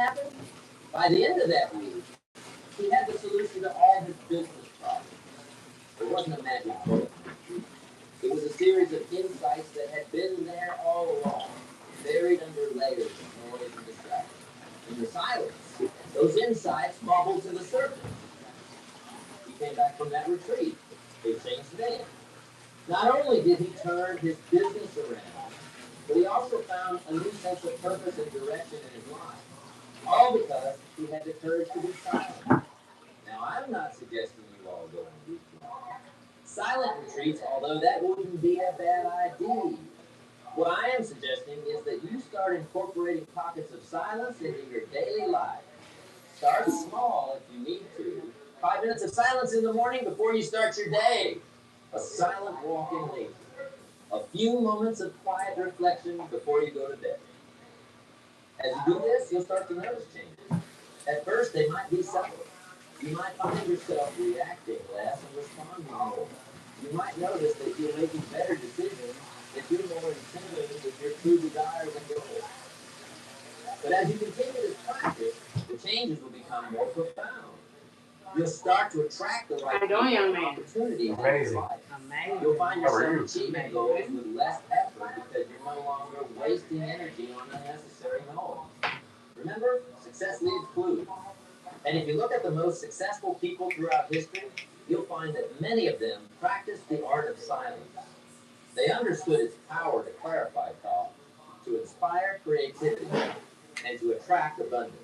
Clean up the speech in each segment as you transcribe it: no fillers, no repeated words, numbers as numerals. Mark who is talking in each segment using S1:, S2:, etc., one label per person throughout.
S1: happened? By the end of that week, he had the solution to all his business problems. It wasn't a magic bullet. It was a series of insights that had been there all along, buried under layers of noise and distraction. In the silence, those insights bubbled to the surface. He came back from that retreat. They changed man. Not only did he turn his business around, but he also found a new sense of purpose and direction in his life. All because he had the courage to be silent. Now, I'm not suggesting you all go on retreat. Silent retreats, although that wouldn't be a bad idea. What I am suggesting is that you start incorporating pockets of silence into your daily life. Start small if you need to. 5 minutes of silence in the morning before you start your day. A silent walk in nature. A few moments of quiet reflection before you go to bed. As you do this, you'll start to notice changes. At first, they might be subtle. You might find yourself reacting less and responding more. You might notice that you're making better decisions, that you're more in tune with your true desires and goals. But as you continue this practice, the changes will become more profound. You'll start to attract the right opportunities in your life. You'll find yourself achieving goals with less effort because you're no longer wasting energy on unnecessary noise. Remember, success leaves clues. And if you look at the most successful people throughout history, you'll find that many of them practiced the art of silence. They understood its power to clarify thought, to inspire creativity, and to attract abundance.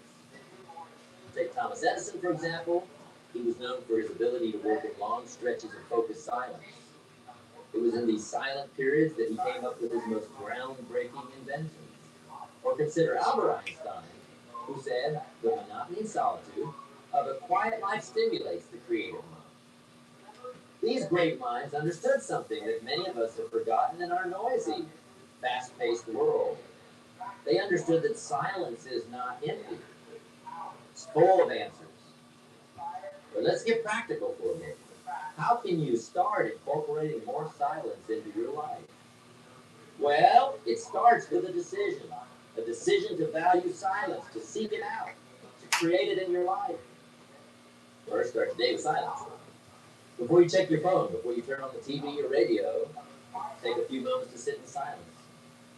S1: Take Thomas Edison, for example. He was known for his ability to work in long stretches of focused silence. It was in these silent periods that he came up with his most groundbreaking inventions. Or consider Albert Einstein, who said, the monotony and solitude of a quiet life stimulates the creative mind. These great minds understood something that many of us have forgotten in our noisy, fast-paced world. They understood that silence is not empty. It's full of answers. But let's get practical for a minute. How can you start incorporating more silence into your life? Well, it starts with a decision to value silence, to seek it out, to create it in your life. First, start your day with silence. Before you check your phone, before you turn on the TV or radio, take a few moments to sit in silence.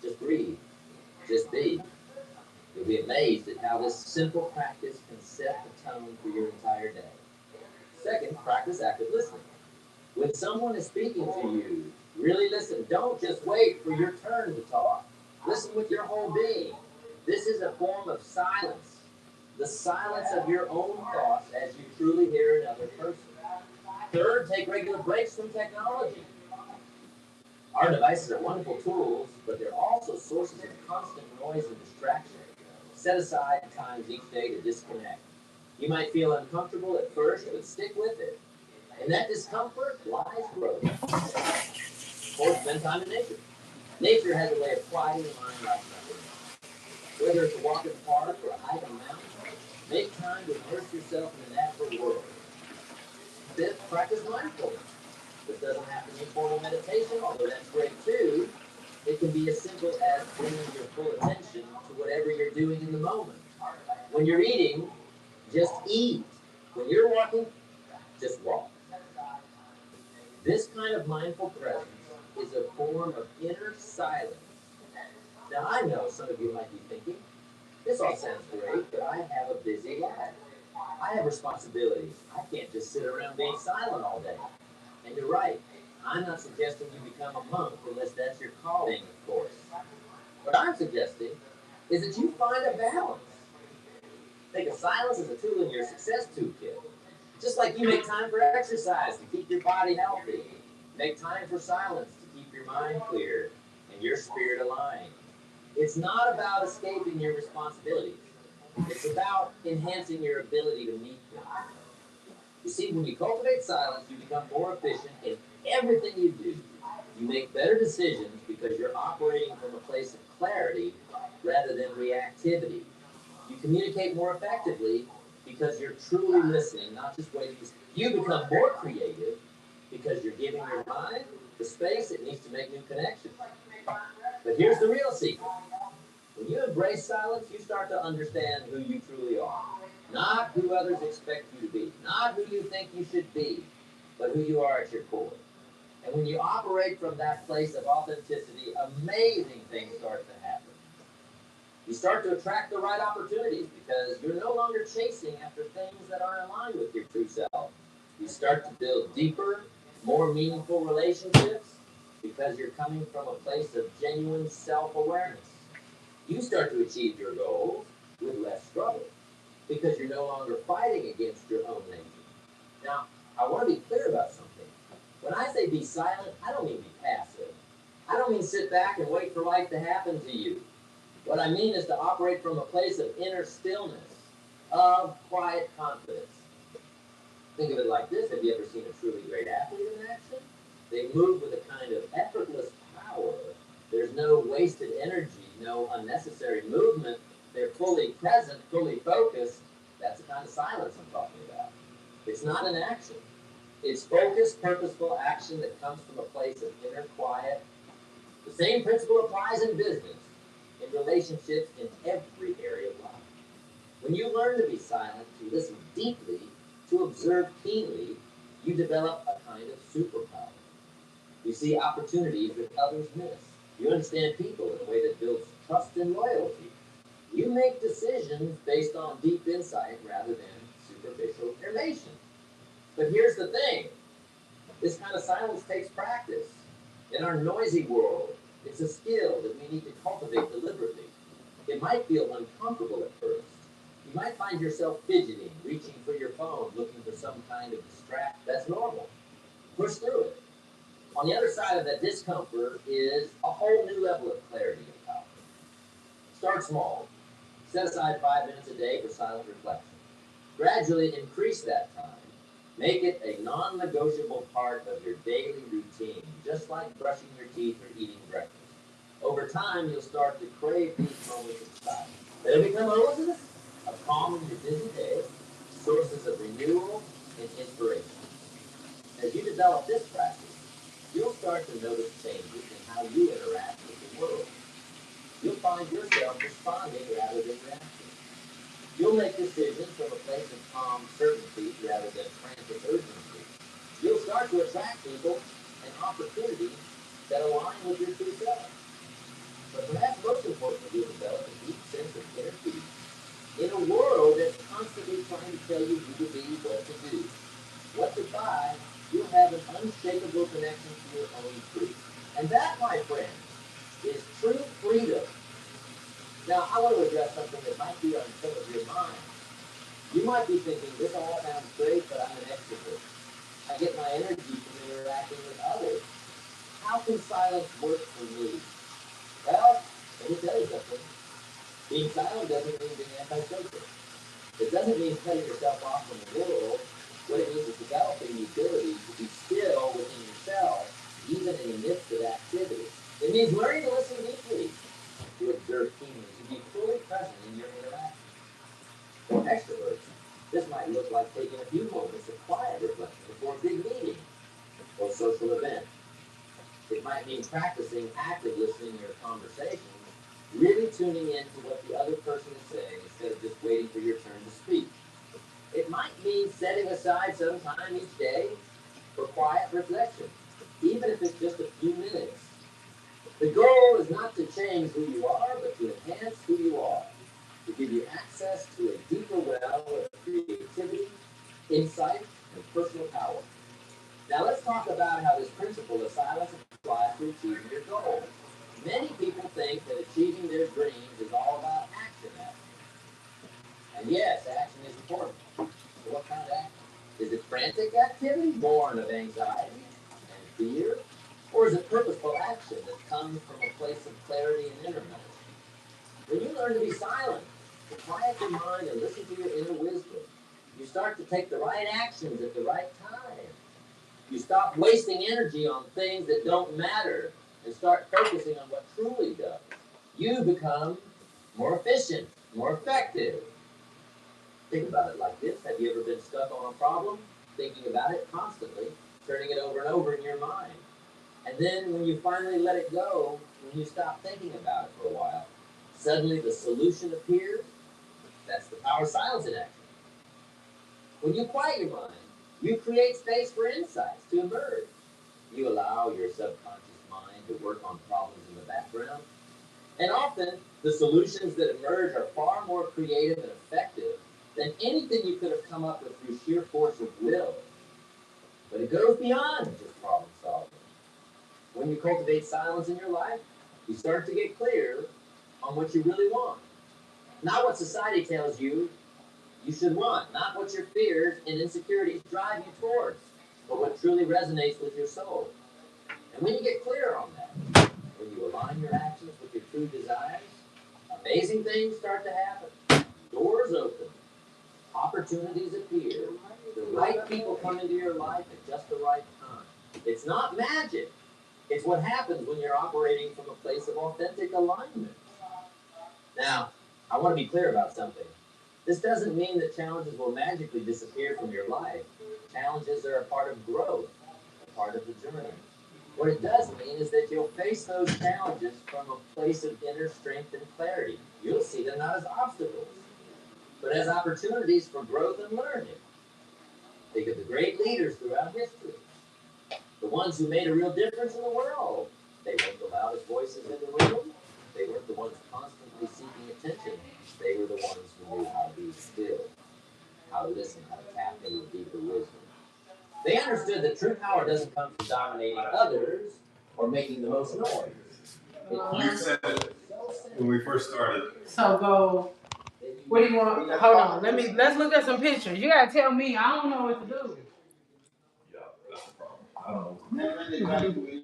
S1: Just breathe. Just be. You'll be amazed at how this simple practice can set the tone for your entire day. Second, practice active listening. When someone is speaking to you, really listen. Don't just wait for your turn to talk. Listen with your whole being. This is a form of silence. The silence of your own thoughts as you truly hear another person. Third, take regular breaks from technology. Our devices are wonderful tools, but they're also sources of constant noise and distraction. Set aside times each day to disconnect. You might feel uncomfortable at first, but stick with it. In that discomfort lies growth. Or spend time in nature. Nature has a way of quieting the mind like nothing else. Whether it's a walk in the park or a hike on a mountain, make time to immerse yourself in the natural world. Fifth, practice mindfulness. This doesn't have to be formal meditation, although that's great too. It can be as simple as bringing your full attention to whatever you're doing in the moment. When you're eating, just eat. When you're walking, just walk. This kind of mindful presence is a form of inner silence. Now, I know some of you might be thinking, this all sounds great, but I have a busy life. I have responsibilities. I can't just sit around being silent all day. And you're right. I'm not suggesting you become a monk unless that's your calling, of course. What I'm suggesting is that you find a balance. Think of silence as a tool in your success toolkit. Just like you make time for exercise to keep your body healthy. Make time for silence to keep your mind clear and your spirit aligned. It's not about escaping your responsibilities. It's about enhancing your ability to meet them. You see, when you cultivate silence, you become more efficient in everything you do. You make better decisions because you're operating from a place of clarity rather than reactivity. You communicate more effectively because you're truly listening, not just waiting. You become more creative because you're giving your mind the space it needs to make new connections. But here's the real secret. When you embrace silence, you start to understand who you truly are. Not who others expect you to be, not who you think you should be, but who you are at your core. And when you operate from that place of authenticity, amazing things start to happen. You start to attract the right opportunities because you're no longer chasing after things that aren't aligned with your true self. You start to build deeper, more meaningful relationships because you're coming from a place of genuine self awareness. You start to achieve your goals with less struggle because you're no longer fighting against your own nature. Now, I want to be clear about something. When I say be silent, I don't mean be passive. I don't mean sit back and wait for life to happen to you. What I mean is to operate from a place of inner stillness, of quiet confidence. Think of it like this. Have you ever seen a truly great athlete in action? They move with a kind of effortless power. There's no wasted energy, no unnecessary movement. They're fully present, fully focused. That's the kind of silence I'm talking about. It's not an action. It's focused, purposeful action that comes from a place of inner quiet. The same principle applies in business, in relationships, in every area of life. When you learn to be silent, to listen deeply, to observe keenly, you develop a kind of superpower. You see opportunities that others miss. You understand people in a way that builds trust and loyalty. You make decisions based on deep insight rather than superficial information. But here's the thing. This kind of silence takes practice. In our noisy world, it's a skill that we need to cultivate deliberately. It might feel uncomfortable at first. You might find yourself fidgeting, reaching for your phone, looking for some kind of distraction. That's normal. Push through it. On the other side of that discomfort is a whole new level of clarity and power. Start small. Set aside 5 minutes a day for silent reflection. Gradually increase that time. Make it a non-negotiable part of your daily routine, just like brushing your teeth or eating breakfast. Over time, you'll start to crave these moments of silence. They'll become oases of calm in your busy day, sources of renewal and inspiration. As you develop this practice, you'll start to notice changes in how you interact with the world. You'll find yourself responding rather than reacting. You'll make decisions from a place of calm certainty rather than frantic urgency. You'll start to attract people and opportunities that align with your true self. But perhaps most importantly, you'll develop a deep sense of inner peace in a world that's constantly trying to tell you who to be, what to do, what to buy. You'll have an unshakable connection to your own truth. And that, my friend, is true freedom. Now, I want to address something that might be on some of your mind. You might be thinking, this all sounds great, but I'm an extrovert. I get my energy from interacting with others. How can silence work for me? Well, let me tell you something. Being silent doesn't mean being antisocial. It doesn't mean cutting yourself off from the world. What it means is developing the ability to be still within yourself, even in the midst of activity. It means learning to listen deeply, to observe keenly, to be fully present in your interactions. For extroverts, this might look like taking a few moments of quiet reflection before a big meeting or social event. It might mean practicing active listening in your conversations, really tuning in to what the other person is saying instead of just waiting for your turn to speak. It might mean setting aside some time each day for quiet reflection, even if it's just a few minutes. The goal is not to change who you are, but to enhance who you are, to give you access to a deeper well of creativity, insight, and personal power. Now let's talk about how this principle of silence applies to achieving your goals. Many people think that achieving their dreams is all about action. And yes, action is important. So what kind of action? Is it frantic activity born of anxiety and fear? Or is it purposeful action that comes from a place of clarity and inner knowledge? When you learn to be silent, to quiet your mind and listen to your inner wisdom, you start to take the right actions at the right time. You stop wasting energy on things that don't matter and start focusing on what truly does. You become more efficient, more effective. Think about it like this. Have you ever been stuck on a problem, thinking about it constantly, turning it over and over in your mind? And then when you finally let it go, when you stop thinking about it for a while, Suddenly the solution appears. That's the power of silence in action. When you quiet your mind, you create space for insights to emerge. You allow your subconscious mind to work on problems in the background. And often, the solutions that emerge are far more creative and effective than anything you could have come up with through sheer force of will. But it goes beyond just problem solving. When you cultivate silence in your life, you start to get clear on what you really want. Not what society tells you should want, not what your fears and insecurities drive you towards, but what truly resonates with your soul. And when you get clear on that, when you align your actions with your true desires, amazing things start to happen. Doors open, opportunities appear, the right people come into your life at just the right time. It's not magic. It's what happens when you're operating from a place of authentic alignment. Now, I want to be clear about something. This doesn't mean that challenges will magically disappear from your life. Challenges are a part of growth, a part of the journey. What it does mean is that you'll face those challenges from a place of inner strength and clarity. You'll see them not as obstacles, but as opportunities for growth and learning. Think of the great leaders throughout history, the ones who made a real difference in the world. They weren't the loudest voices in the room. They weren't the ones constantly seeking attention. They were the ones who knew how to be still, how to listen, how to tap into deeper wisdom. They understood that true power doesn't come from dominating others or making the most noise.
S2: You said it when we first started.
S3: So go. What do you want? Hold on. Let's look at some pictures. You gotta tell me. I don't know what to do.
S2: Yeah, that's the problem. I don't know.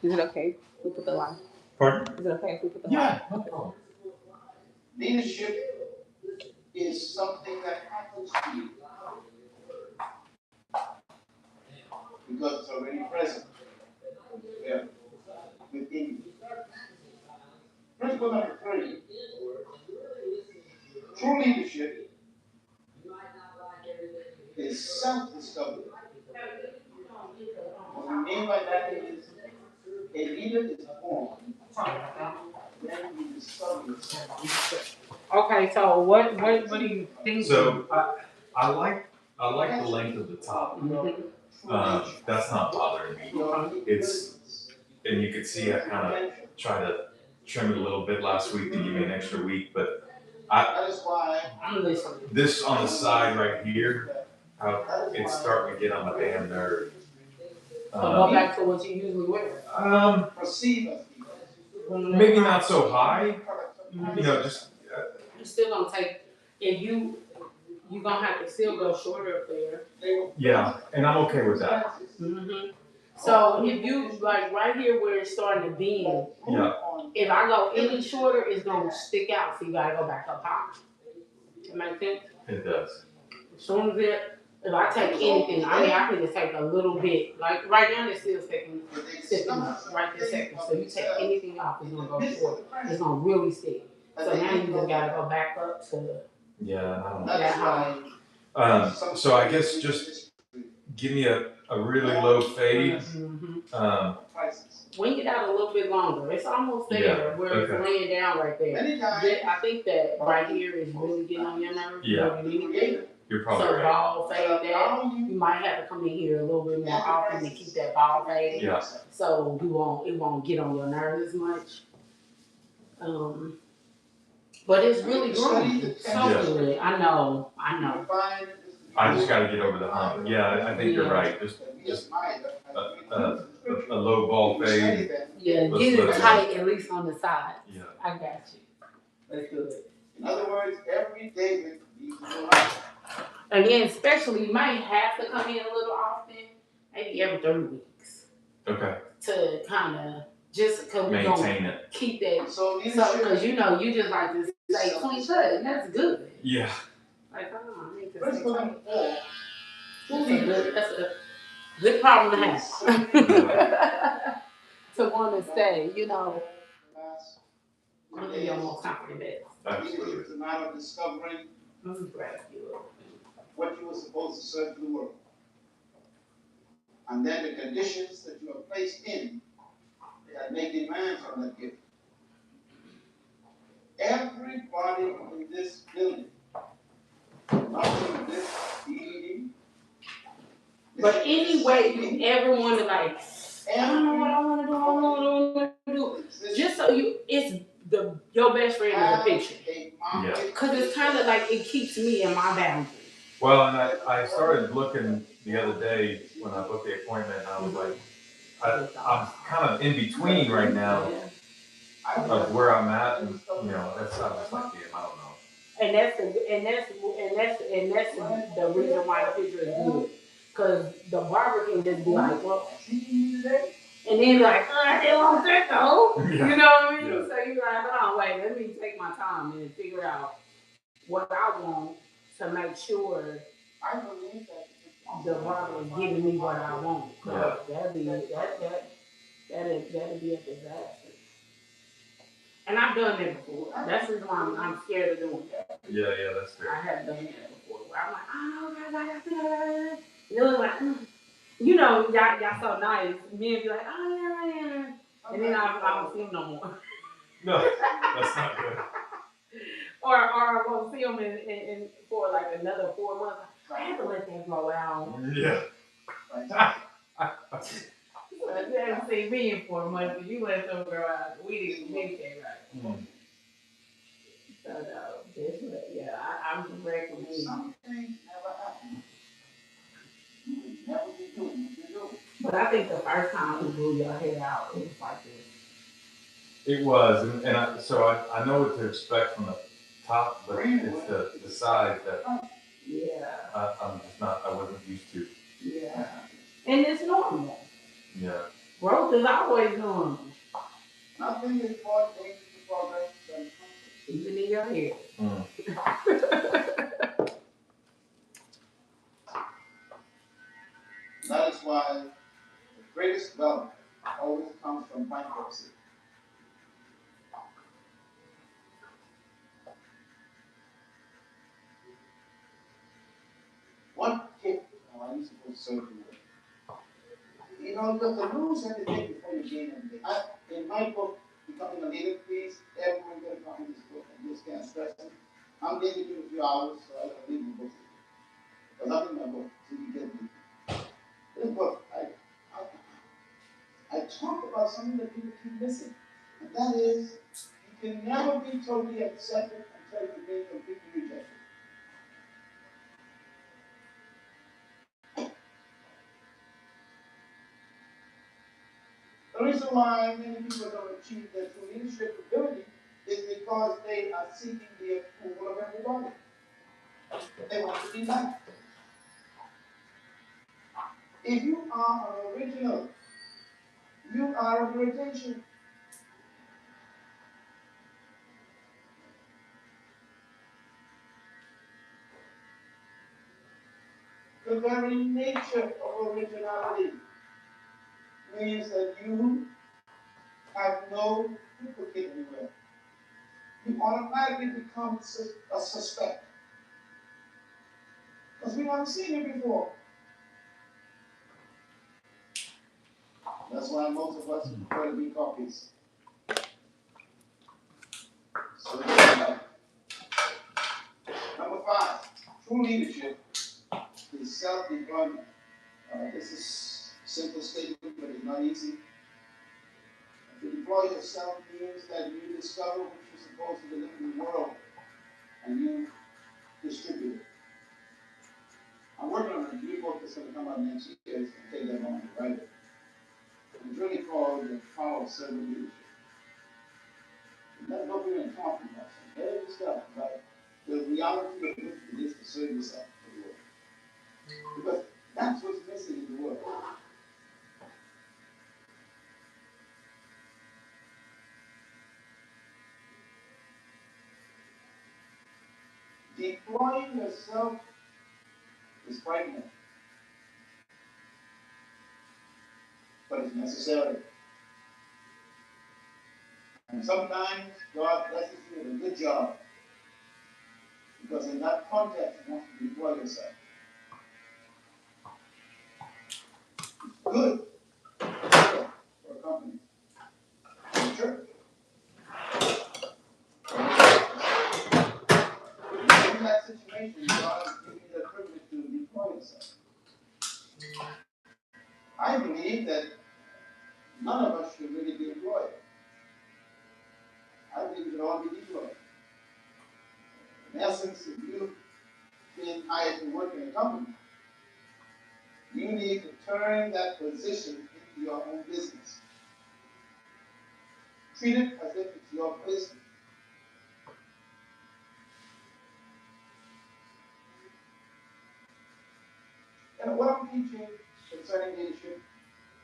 S3: Is it okay if we put the line?
S2: Pardon?
S3: Is it okay if we put the line?
S2: Yeah, no problem. Leadership is something that happens to you because it's already present. Yeah. Within you. Principle number 3. True leadership is self-discovery. What we mean by that is a leader is born when you discover yourself.
S3: Okay, so what do you think?
S2: So I like the length of the top. That's not bothering me. It's and you can see I kind of try to trim it a little bit last week to give me an extra week, but
S3: I'm listening.
S2: this on the side right here, it's starting to get on my damn nerve.
S3: So go back to what you usually wear.
S2: Maybe not so high. You know, just
S3: You still gonna take if you gonna have to still go shorter up there.
S2: yeah, and I'm okay with that.
S3: Mm-hmm. So if you like right here where it's starting to bend,
S2: Yeah.
S3: if I go any shorter, it's gonna stick out. So you gotta go back up high. It makes sense.
S2: It does.
S3: As soon as if I take anything, I mean I can just take a little bit. Like right now, it's still sticking up right this second. So you take anything off, it's gonna go short. It's gonna really stick. So now you just gotta go back up to
S2: Yeah.
S3: that high.
S2: So I guess just give me a really low fade.
S3: Mm-hmm. Wing it out a little bit longer. It's almost there where it's laying down right there. I think that right here is really getting on your nerves more than anything.
S2: You're probably right.
S3: Ball fade that. You might have to come in here a little bit more often to keep that ball fade.
S2: Yeah.
S3: So it won't get on your nerves as much. But it's really growing. So good. I know.
S2: I just got to get over the hump. Yeah, I think you're right. Just a low ball fade.
S3: Yeah, get it tight at least on the side.
S2: Yeah.
S3: I got you. Let's do it.
S2: In other words, every day
S3: And then especially you might have to come in a little often, maybe every 3 weeks.
S2: Okay.
S3: To kind of just because we
S2: maintain it.
S3: Keep that. So because you just like to say clean cut, and that's good.
S2: Yeah.
S3: Like, I need to say clean. That's a good problem to have. To want to say, one of your most confident best.
S2: Absolutely.
S4: It's a matter of discovering what you were supposed to serve to the world. And then the conditions that you are placed in that make demands on that gift. everybody in this building, watching this DVD.
S3: But anyway, you ever want to like, I don't know what I want to do, I don't know what I want to do. Just so it's your best friend is a picture.
S2: Yeah.
S3: Because it's kind of like, it keeps me in my boundaries.
S2: Well, and I started looking the other day when I booked the appointment, and I was like, I'm kind of in between right now of where I'm at, and that's I was just like, damn, I don't know.
S3: And that's the reason why the picture is good. Cause the barber can just be like, well, and then be like, I didn't want that though.
S2: Yeah.
S3: You know what I mean?
S2: Yeah.
S3: So you're like, hold on, wait, let me take my time and figure out what I want to make sure the barber is giving me what I want.
S2: Yeah.
S3: That'd be a disaster. And I've done that before. That's the reason why I'm scared of doing that.
S2: Yeah, that's fair.
S3: I have done that before. Where I'm like, oh, God. You're like, y'all so nice. Men be like, oh, yeah. And then I don't see them no more.
S2: No, that's not good.
S3: or I won't see them in for like another 4 months. I have to let that grow out.
S2: Yeah.
S3: You haven't seen me in 4 months, but you let them grow out. We didn't communicate right.
S2: Mm.
S3: So, no, I'm correct with me.
S4: Some things never happen. You would never be doing what you're doing.
S3: But I think the first time we grew your hair out, it was like this.
S2: It was, and I know what to expect from the top, but it's the size that I'm just not, I wasn't used to.
S3: Yeah. And it's normal.
S2: Yeah.
S3: Growth is always normal.
S4: Nothing is more dangerous to progress than comfort.
S3: Even in your hair.
S2: Mm.
S4: That is why the greatest wealth always comes from bankruptcy. What gift? I used to go surfing with. You have to lose everything before you gain everything. In my book, Becoming a Leader, please, everyone get a copy of this book and just can't stress it. I'm giving you a few hours so I can read the book. Because I'm in my book, so you get me. This book, I talk about something that people keep missing. And that is, you can never be totally accepted until you've been completely rejected. The reason why many people don't achieve their true leadership ability is because they are seeking the approval of everybody. They want to be liked. If you are an original, you are under attention. The very nature of originality means that you have no duplicate anywhere. You automatically become a suspect. Because we haven't seen you before. That's why most of us prefer to be copies. So, number 5, true leadership is self-deployment. This is a simple statement, but it's not easy. To deploy yourself means that you discover what you're supposed to deliver in the world, and you distribute it. I'm working on a new book that's going to come out next year. It's going to take that long to write it. It's really called The Power of Servant Leadership. And that's what we're going to talk about. Some very good stuff about the reality of what it is to serve yourself for the world. Because that's what's missing in the world. Deploying yourself is frightening, but it's necessary. And sometimes God blesses you with a good job, because in that context, you want to deploy yourself. It's good for a company, for a church. information God has given you the privilege to deploy yourself. I believe that none of us should really be employed. I believe we should all be deployed. In essence, if you've been hired to work in a company, you need to turn that position into your own business. Treat it as if it's your business. And what I'm teaching concerning leadership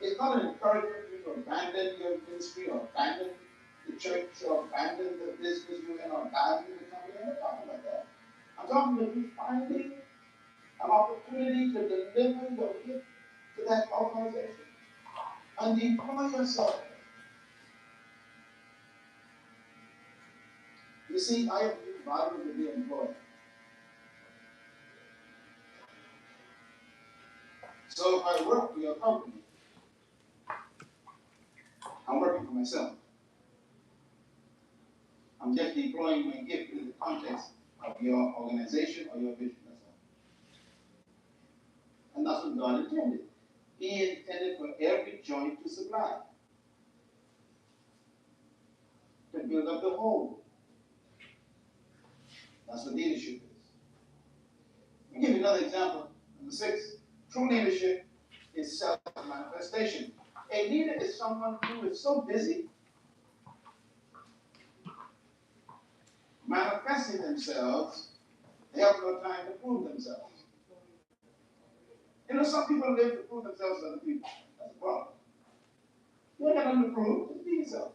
S4: is not an encouragement for you to abandon your ministry or abandon the church or abandon the business you're in or abandon the company. I'm not talking about that. I'm talking about you finding an opportunity to deliver your gift to that organization and deploy yourself. You see, I have used Barber to be employed. So if I work for your company, I'm working for myself. I'm just deploying my gift in the context of your organization or your vision. That's all. And that's what God intended. He intended for every joint to supply, to build up the whole. That's what leadership is. I'll give you another example. Number 6, true leadership is self-manifestation. A leader is someone who is so busy manifesting themselves, they have no time to prove themselves. You know, some people live to prove themselves to other people. That's a problem. You ain't got nothing to prove. Just be yourself.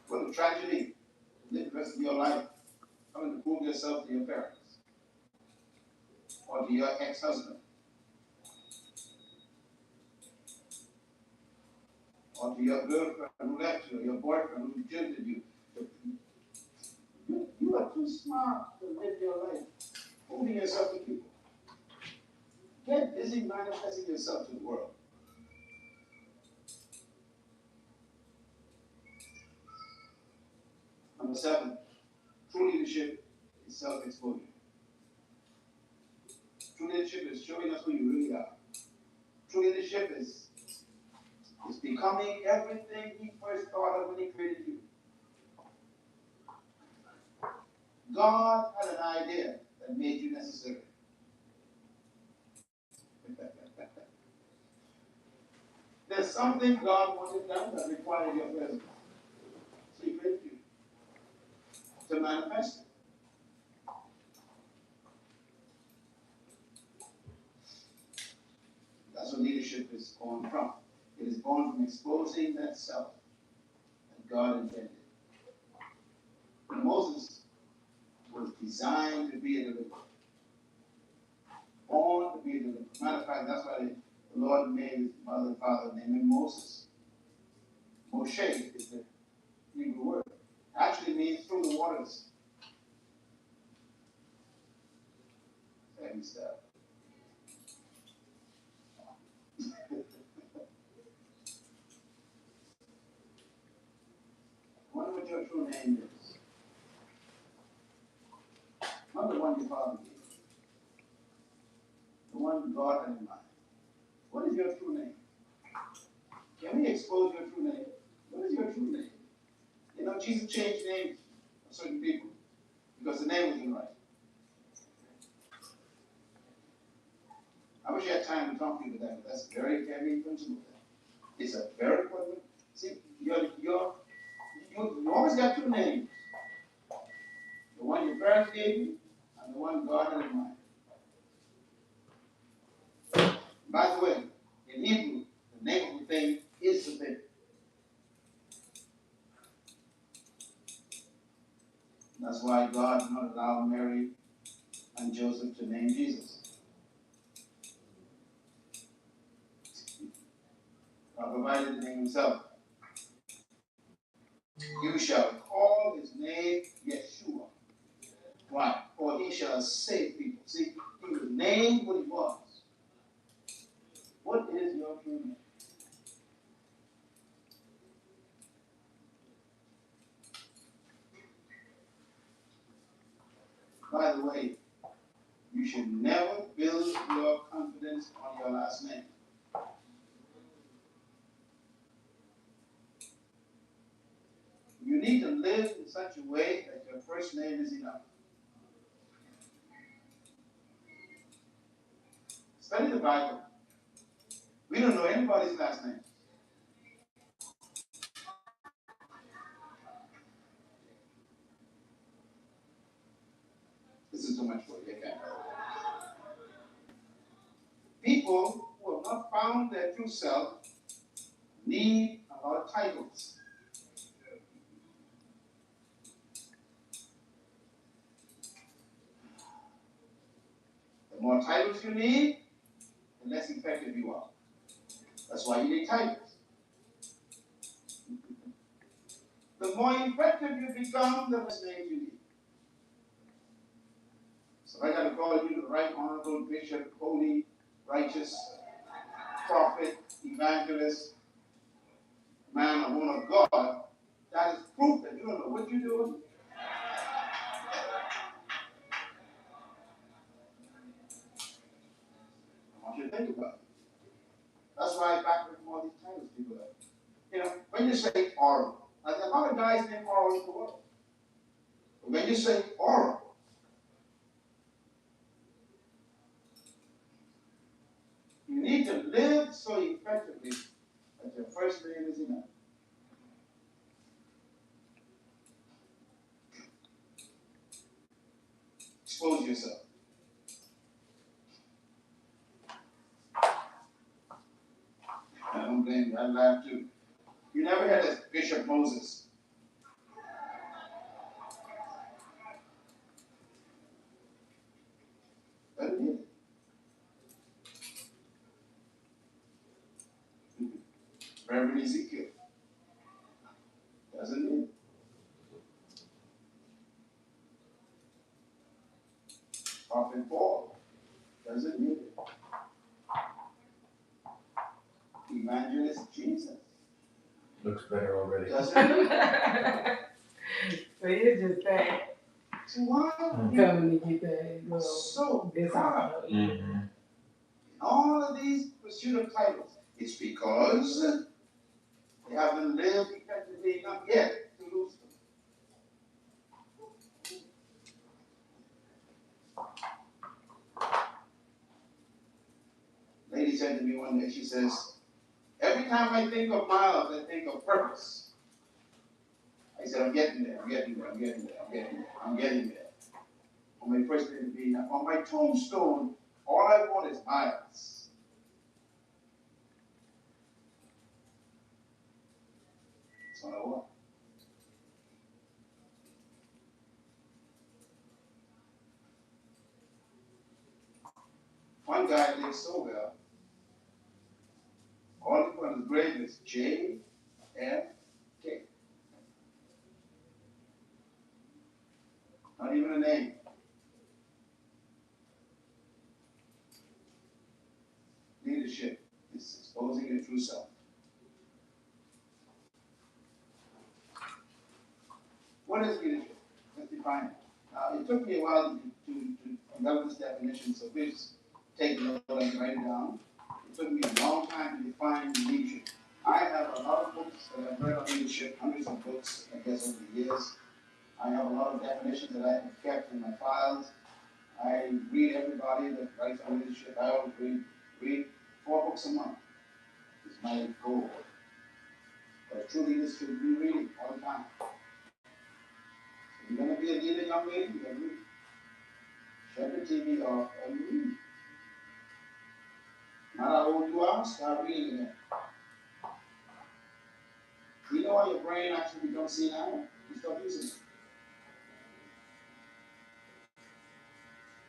S4: What a tragedy. Live the rest of your life having to prove yourself to your parents or to your ex-husband or to your girlfriend who left you or your boyfriend who jilted you. You are too smart to live your life proving yourself to people. Get busy manifesting yourself to the world. Number 7, true leadership is self-exposure. True leadership is showing us who you really are. True leadership is becoming everything He first thought of when He created you. God had an idea that made you necessary. There's something God wanted done that required your presence. So He created you to manifest it. That's what leadership is born from. It is born from exposing that self that God intended. Moses was designed to be a deliverer. Born to be a deliverer. Matter of fact, that's why the Lord made his mother and father name him Moses. Moshe is the Hebrew word. Actually means through the waters. Heavy stuff. I wonder what your true name is. Not the one your father gave you. The one God had in mind. What is your true name? Can we expose your true name? What is your true name? You know, Jesus changed names of certain people because the name wasn't right. I wish I had time to talk to you about that, but that's a very heavy principle. It's a very important. See, you always got 2 names. The one your parents gave you and the one God had in mind. By the way, in Hebrew, the name of the thing is the thing. That's why God did not allow Mary and Joseph to name Jesus. God provided the name Himself. You shall call His name Yeshua. Why? For He shall save people. See, He was named what He was. What is your true name? By the way, you should never build your confidence on your last name. You need to live in such a way that your first name is enough. Study the Bible. We don't know anybody's last name. This is too much for you. I can't. People who have not found their true self need a lot of titles. The more titles you need, the less effective you are. That's why you need titles. The more effective you become, the less names you need. So I got to call you the right honorable bishop, holy, righteous, prophet, evangelist, man or woman of God. That is proof that you don't know what you're doing. I want you to think about it. That's why I back with all these titles people have. You know, when you say oral, there's a lot of guys named Oral in the world. But when you say oral, you need to live so effectively that your first name is enough. Expose yourself. I don't blame you. I laugh too. You never had a Bishop Moses. Doesn't need it. Reverend Ezekiel. Doesn't need it. Prophet Paul. Doesn't need it. Evangelist Jesus.
S2: Looks better already.
S4: Doesn't need it.
S3: So it's just that
S4: So why are we
S3: coming to get that little
S4: so
S3: this
S4: proud
S3: out.
S2: Mm-hmm.
S4: all of these pursuit of titles? It's because they haven't lived effectively enough yet to lose them. Lady said to me one day, she says, every time I think of miles, I think of purpose. I said, I'm getting there, I'm getting there, I'm getting there, I'm getting there, I'm getting there. On my first day to be, on my tombstone, all I want is miles. That's all I want. One guy lived so well, all he put on his grave is JFK. Not even a name. Leadership is exposing your true self. What is leadership? Let's define it. Now, it took me a while to develop this definition, so please take note and write it down. It took me a long time to define leadership. I have a lot of books that I've read on leadership, hundreds of books, I guess, over the years. I have a lot of definitions that I have kept in my files. I read everybody that writes on leadership. I always read 4 books a month. It's my goal. But true leaders should be reading all the time. You're going to be a leader, young lady, you got to read. Shut the TV off and read. Not how old you are, start reading again. You know how your brain actually becomes senile? You stop using it.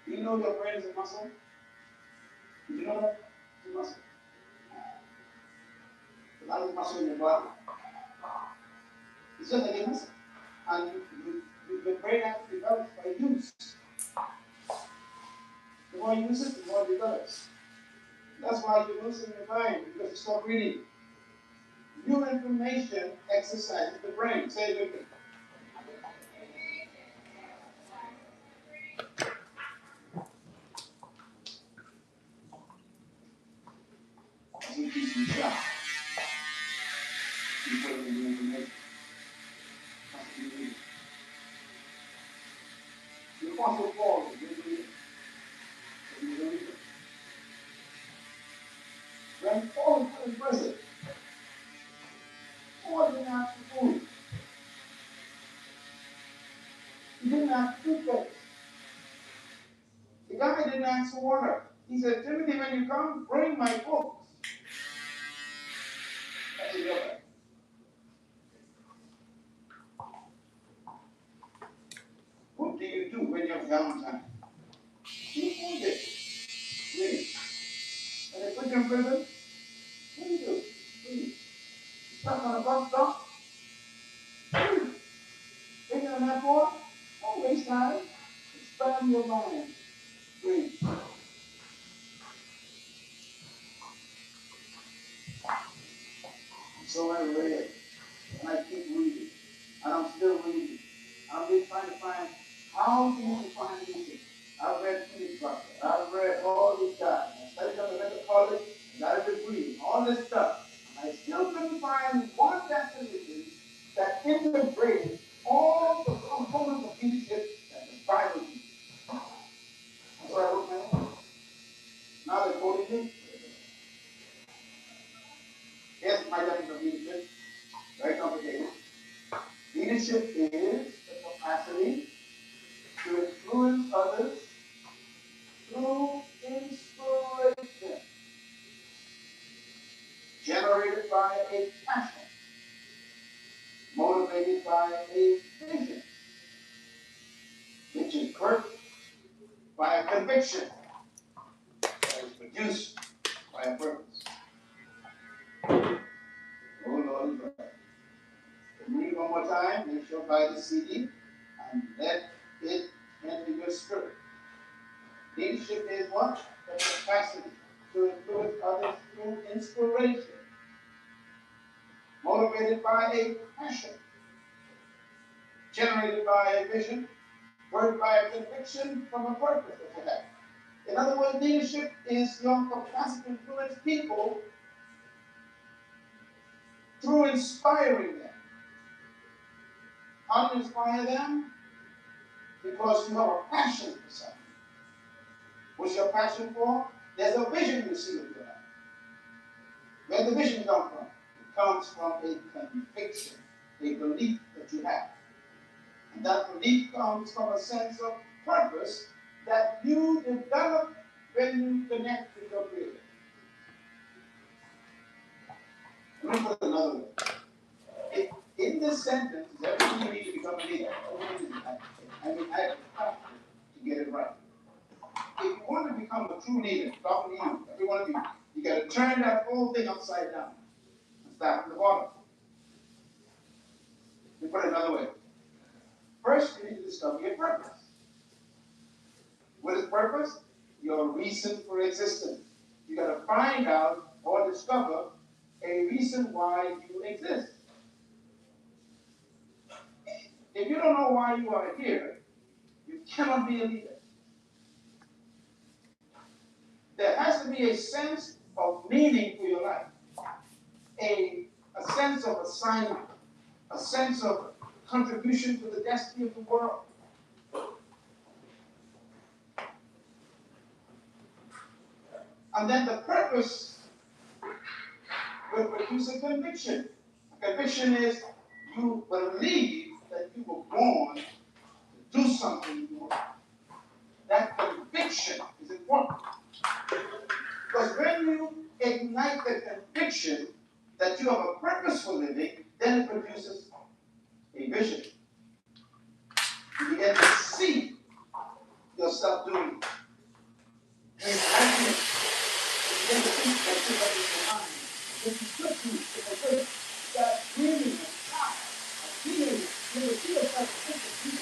S4: Do you know your brain is a muscle? Did you know that? It's a muscle. A lot of muscle in your body. It's just like a muscle. And your brain actually develops by use. The more you use it, the more it develops. That's why you're losing your mind, because you stop reading. New information exercises the brain. Say it with me. in job. You put it in the information. That's what you need. The Apostle Paul is a leader. He's a leader. When Paul was put in prison, Paul didn't ask for food. He didn't ask for toothpaste. The guy didn't ask for water. He said, Timothy, when you come, bring my books. That's a good. What do you do when you're downtime? You hold it. Read. When they put you in prison, what do you do? Read. Stuck on a bus stop? Read. Thinking on that board? Don't waste time. Expand your mind. Read. So I read, and I keep reading, and I'm still reading. I'm just trying to find how can you define music. I've read Felix Barber. I've read all these guys. I studied on the medical college, and got a degree, all this stuff. I still couldn't find one definition that integrated all the components of leadership that the Bible teaches. That's what I wrote my own. Now they're quoting me. Here's my definition of leadership. Very complicated. Leadership is the capacity to influence others through inspiration generated by a passion, motivated by a vision, which is birthed by a conviction that is produced by a purpose. Oh Lord, is right. Read one more time, make sure by the CD, and let it enter your spirit. Leadership is what? The capacity to influence others through inspiration, motivated by a passion, generated by a vision, birthed by a conviction from a purpose that you have. In other words, leadership is your capacity to influence people through inspiring them. How do you inspire them? Because you have a passion for something. What's your passion for? There's a vision you see of your life. Where does the vision come from? It comes from a conviction, a belief that you have. And that belief comes from a sense of purpose that you develop when you connect with your Creator. Let me put it another way. In this sentence, everything you need to become a leader. I have to get it right. If you want to become a true leader, talking to you, every one of you, you got to turn that whole thing upside down and start from the bottom. Let me put it another way. First, you need to discover your purpose. What is purpose? Your reason for existence. You got to find out or discover a reason why you exist. If you don't know why you are here, you cannot be a leader. There has to be a sense of meaning for your life, a sense of assignment, a sense of contribution to the destiny of the world. And then the purpose will produce a conviction. A conviction is you believe that you were born to do something in life. That conviction is important. Because when you ignite the conviction that you have a purpose for living, then it produces a vision. You begin to see yourself doing it. And imagine it. You begin to think that you have in your mind. If you could do it, that dreaming and power, a feeling, you will see yourself think of you.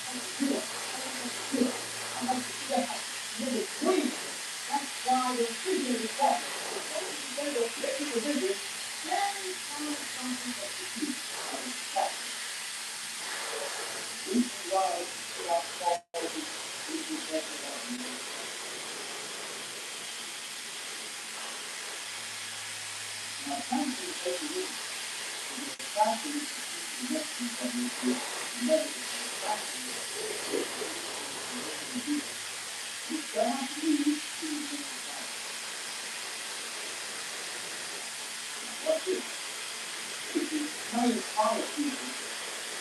S4: I'm going to do it. I'm going to do it. I'm going to do that. You will dream. That's why your vision is that. When you begin to get to the vision, then comes something that you do. This is why we are called to. Now, some people take it in. Because the fact is, the message that we do, the message of the fact is, God leads to the sacrifice. Watch this. If you try to follow people,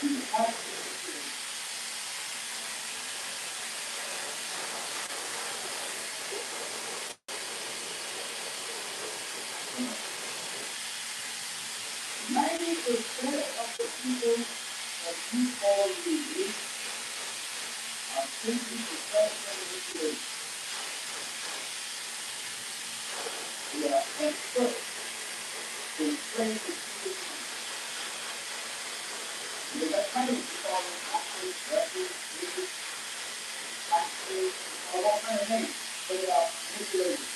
S4: you have to do 90% of the people that you call leaders are simply professional manipulation. They are experts in playing the people's mind. And they got titles to call them actors, rappers, leaders, actors, all kind of names. But they are manipulators.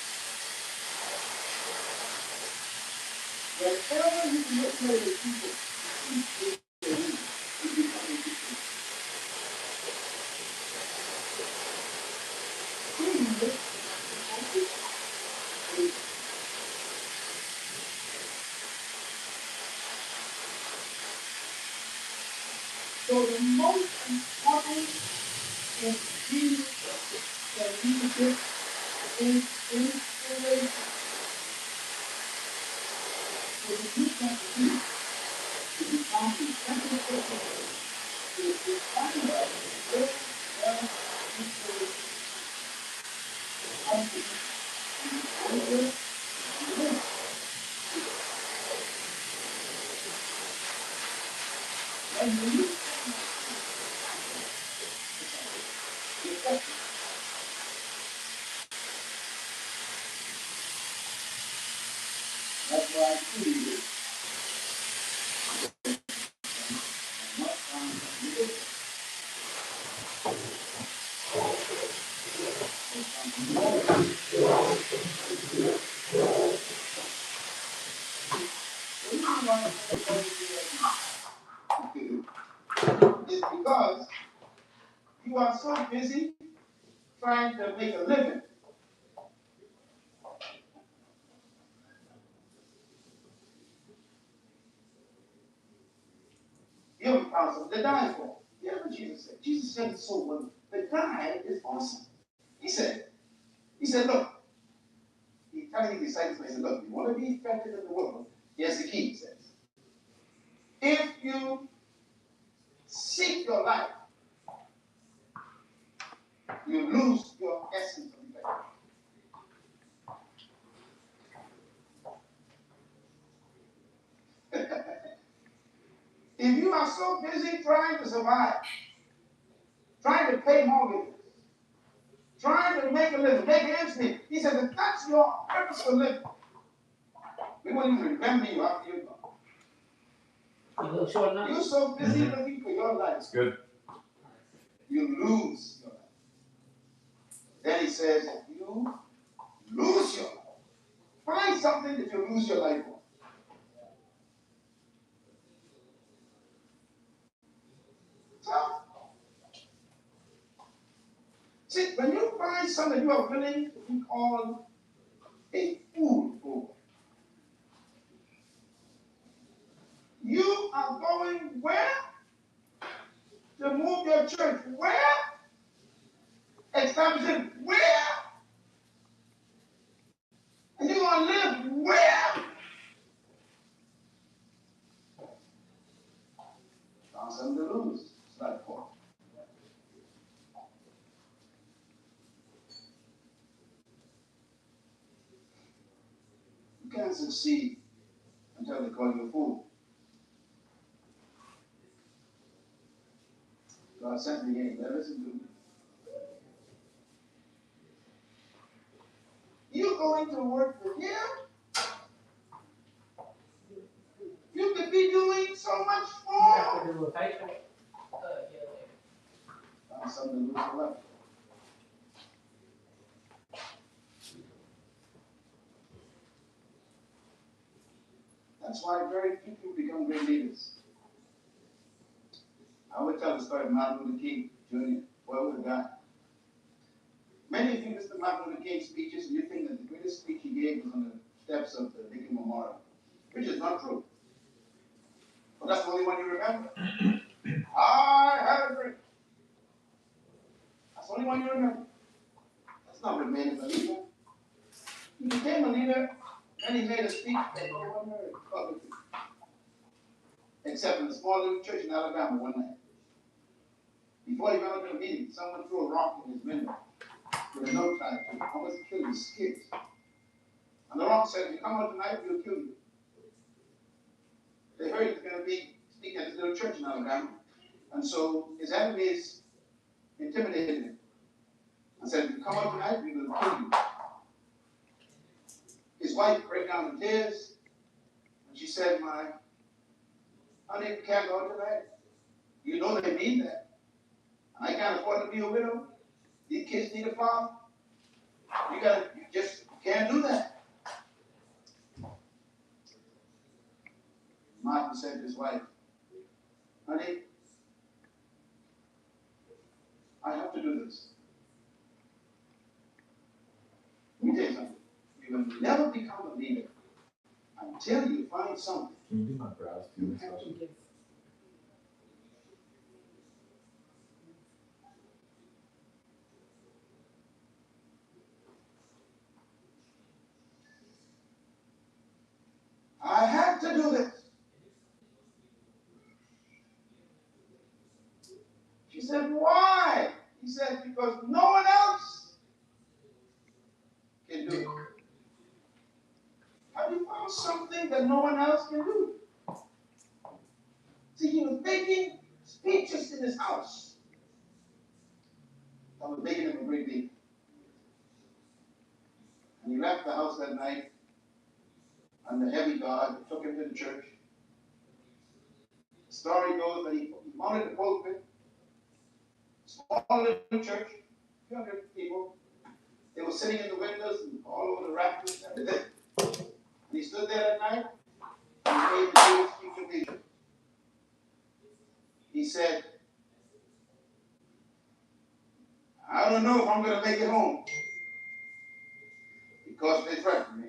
S4: Whenever you manipulate people, you keep their leaders. You become a dictator. Jesus. So the most important in Jesus and leadership is inspiration. So the new thing to do to become effective person is to find out where does inspiration come from. And the answer is this. And the new thing is effective. That's why I see it. Not found in the book. It's because you are so busy trying to make a living. You ever found something to die for? You know what Jesus said? Jesus said it so well. The guy is awesome. He said, look, he telling his disciples, he said, look, you want to be effective in the world, here's the key, he says. If you seek your life, you lose your essence of effectiveness. If you are so busy trying to survive, trying to pay mortgages, trying to make a living, make ends meet, he said, if that's your purpose for living, we won't even remember you after you're gone. You're so busy looking for your life.
S2: It's good.
S4: You lose your life. Then he says, you lose your life. Find something that you lose your life on. So, see, when you find something you are willing to be called a fool for, you are going where? To move your church where? Establish it where? And you're going to live where? Found something to lose. It's not important. You can't succeed until they call you a fool. God sent me in. Now listen to me. You going to work with him? You could be doing so much more. Found something to lose your life. That's why very few people become great leaders. I always tell the story of Martin Luther King Jr. Boy, what a guy. Many of you listen to Martin Luther King speeches and you think that the greatest speech he gave was on the steps of the Lincoln Memorial. which is not true. But that's the only one you remember. I had a drink. That's the only one you remember. That's not what made him a leader. He became a leader, and he made a speech that no one heard publicly, except in a small little church in Alabama one night. Before he went up to the meeting, someone threw a rock in his window with a note tied to it. Almost killed his kids. And the rock said, if you come out tonight, we'll kill you. They heard he was going to be speaking at this little church in Alabama. And so his enemies intimidated him. And said, if you come out tonight, we will kill you. His wife broke down in tears. And she said, my honey, we can't go out tonight. You know they mean that. And I can't afford to be a widow. These kids need a father. You just can't do that. Martin said to his wife, honey, I have to do this. Let me tell you something. You will never become a leader until you find something.
S2: Can you do my brows too?
S4: I have to do this. She said, why? He said, because no one else can do it. Have you found something that no one else can do? See, he was making speeches in his house. I was making him a great deal. And he left the house that night under heavy guard, took him to the church. The story goes that he mounted the pulpit, small little church, 200 people. They were sitting in the windows and all over the rafters and everything. And he stood there that night and he made the Jewish speech of leadership. He said, I don't know if I'm going to make it home because they threatened me.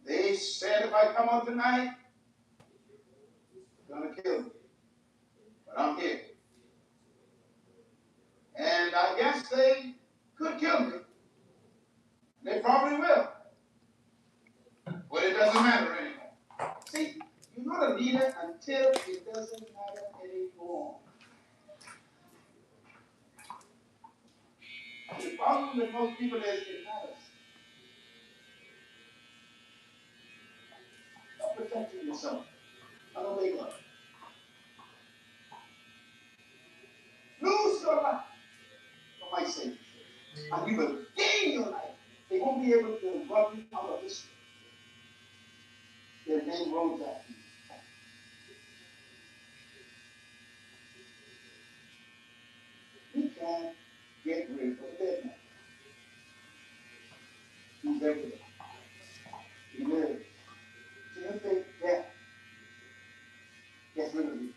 S4: They said if I come out tonight, they're going to kill me. But I'm here. And I guess they could kill me. They probably will. But it doesn't matter anymore. See, you're not a leader until it doesn't matter anymore. The problem with most people is it matters. Stop protecting yourself. I don't wake up. Lose your life for my sake. And you will gain your life. They won't be able to rub you out of history. Their name rolls after you. You can't get rid of the dead man. He's everywhere. He lives. So you think death gets rid of you.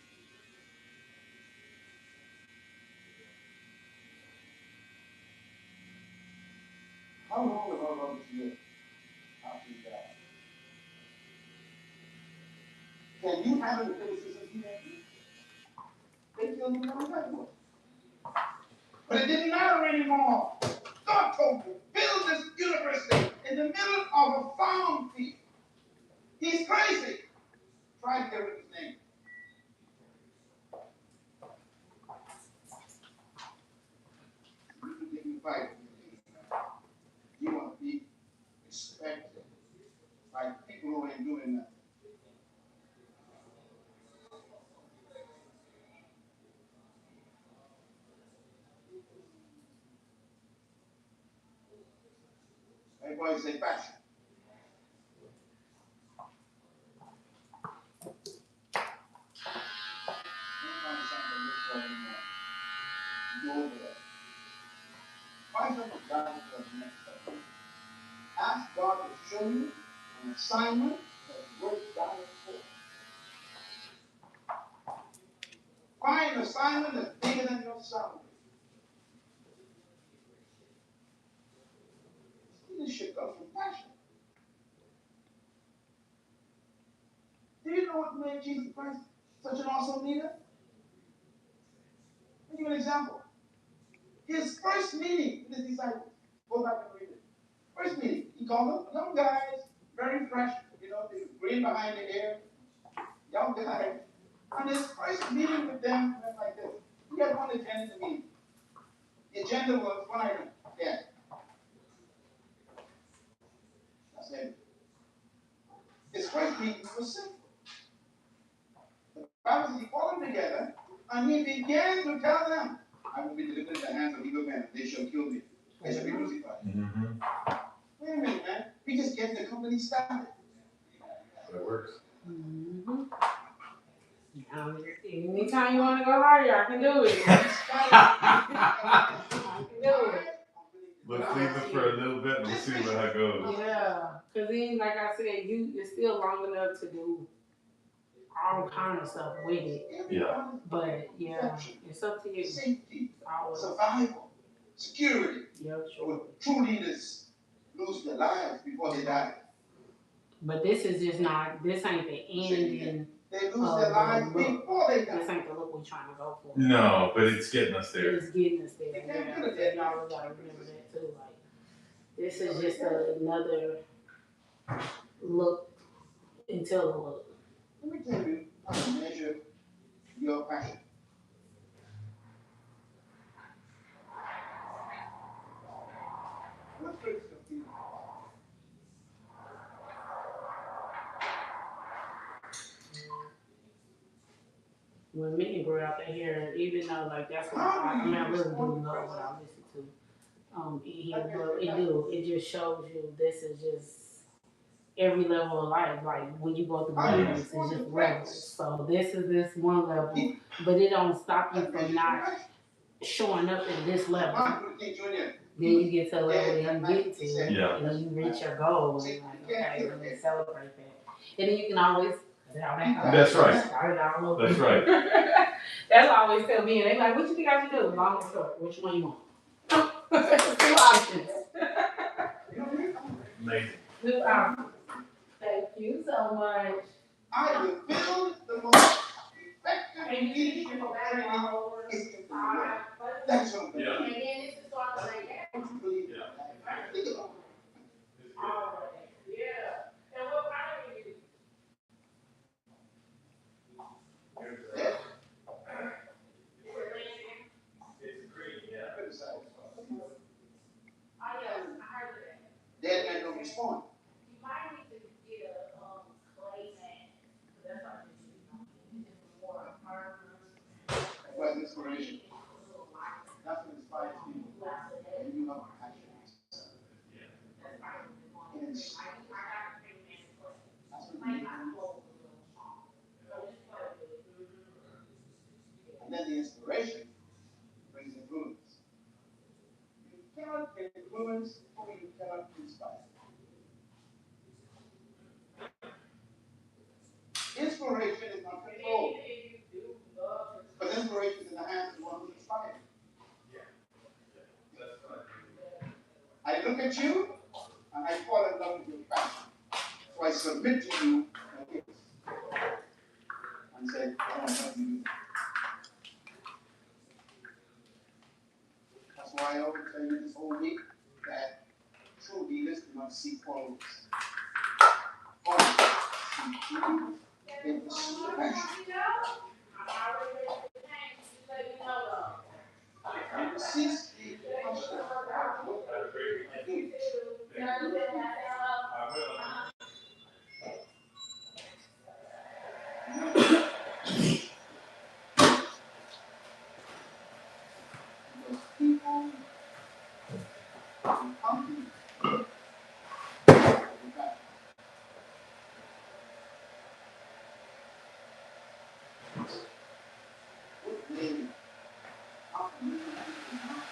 S4: How long have our brothers lived after you die? Can you handle the criticism he had? They killed him on that one. But it didn't matter anymore. God told him, build this university in the middle of a farm field. He's crazy. Try to get rid of his name. You can dignified. You want to be respected by people who ain't doing nothing. Everybody say passion. Go over that. Find some of God for the next step. Ask God to show you an assignment that's worth dying for. Find an assignment that's bigger than your salary. Leadership comes from passion. know what made Jesus Christ such an awesome leader? I'll give you an example. His first meeting with his disciples. Go back and read it. First meeting, he called them young guys, very fresh, you know, they were green behind the ear, young guys. And his first meeting with them went like this. He had one agenda to meet. The agenda was one item. Yeah. That's it. His first meeting was simple. The Bible says he called them together and he began to tell them, I will be delivered into the hands of evil men. They shall kill me. They shall be crucified.
S2: Mm-hmm.
S4: Wait a minute, man. We just get the company started.
S2: That works.
S3: Mm-hmm. Anytime you want to go higher, I can do it. I can do it.
S2: Let's leave it for a little bit and we'll see where that goes.
S3: Yeah, because then, like I said, you're still long enough to do all kind of stuff with it.
S2: Yeah.
S3: But yeah, it's up to you.
S4: Safety,
S3: Always.
S4: survival, security.
S3: Yeah, sure.
S4: True leaders lose their lives before they die.
S3: But this is just not. This ain't the ending.
S4: They lose their lives before they die.
S3: This ain't the look we're trying to go for.
S2: No, but it's getting us there.
S3: It's getting us there. Yeah, so y'all gotta remember that too. Like, this is just another look until the look.
S4: Let me tell you how to measure your passion. What brings the feeling?
S3: When me grew out here, even though like that's what I really do love what I listen to in here, but it just shows you this is just every level of life. Like when you go through levels, it's just levels. So this is this one level, but it don't stop you from not showing up at this level. Then you get to the level that you get to, and then you reach your goal, and you're like, okay, let me celebrate that. And then you can always.
S2: That's right. That's right.
S3: That's what I always tell me. And they like, what you think I should do? Long or short? Which one you want? Two options.
S2: Amazing.
S3: Two options. Thank you so much.
S4: I will build the most effective leadership training system in the world. That's what I'm
S2: Yeah.
S3: And then it's the start of like that.
S4: Think about it.
S3: Yeah. And what kind of you?
S4: Dead man don't respond.
S3: You might need to get a clay mat. That's like more
S4: But inspiration. That's what inspires people. And you have a passion. And that's what you and then the inspiration brings influence. You cannot influence who you cannot inspire. Inspiration is not control. But inspiration is in the hands of the one who's inspired. I look at you and I fall in love with your passion. So I submit to you my gifts and say, I want to help you do that. That's why I always tell you this whole week that true leaders do not seek followers. Followers seek true leaders. They pursue the passion. And cease the question. What I do. Because people who come to you with that. What they how can you not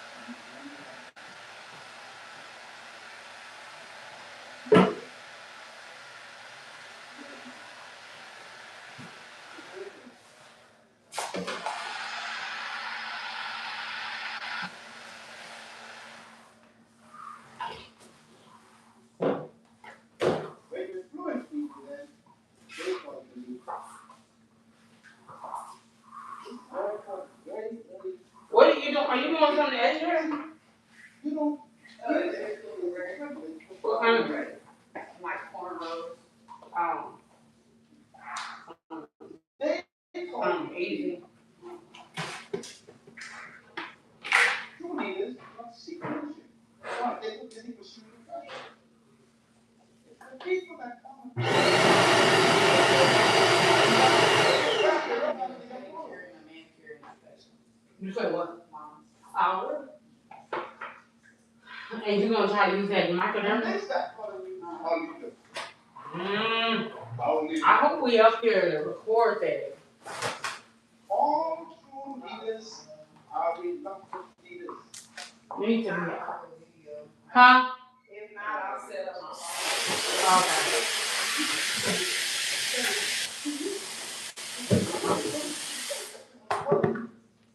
S3: want something extra?
S4: You know,
S3: What kind of bread? Like cornrows. Easy.
S4: you need this, not secret shit. Why? They put this people shooting. The people that come.
S3: You say what? And you gonna try to use that microderm? I hope we up here to record that.
S4: All true leaders are reluctant leaders.
S3: You need to be. Huh?
S5: If not, I'll set up my
S3: Okay.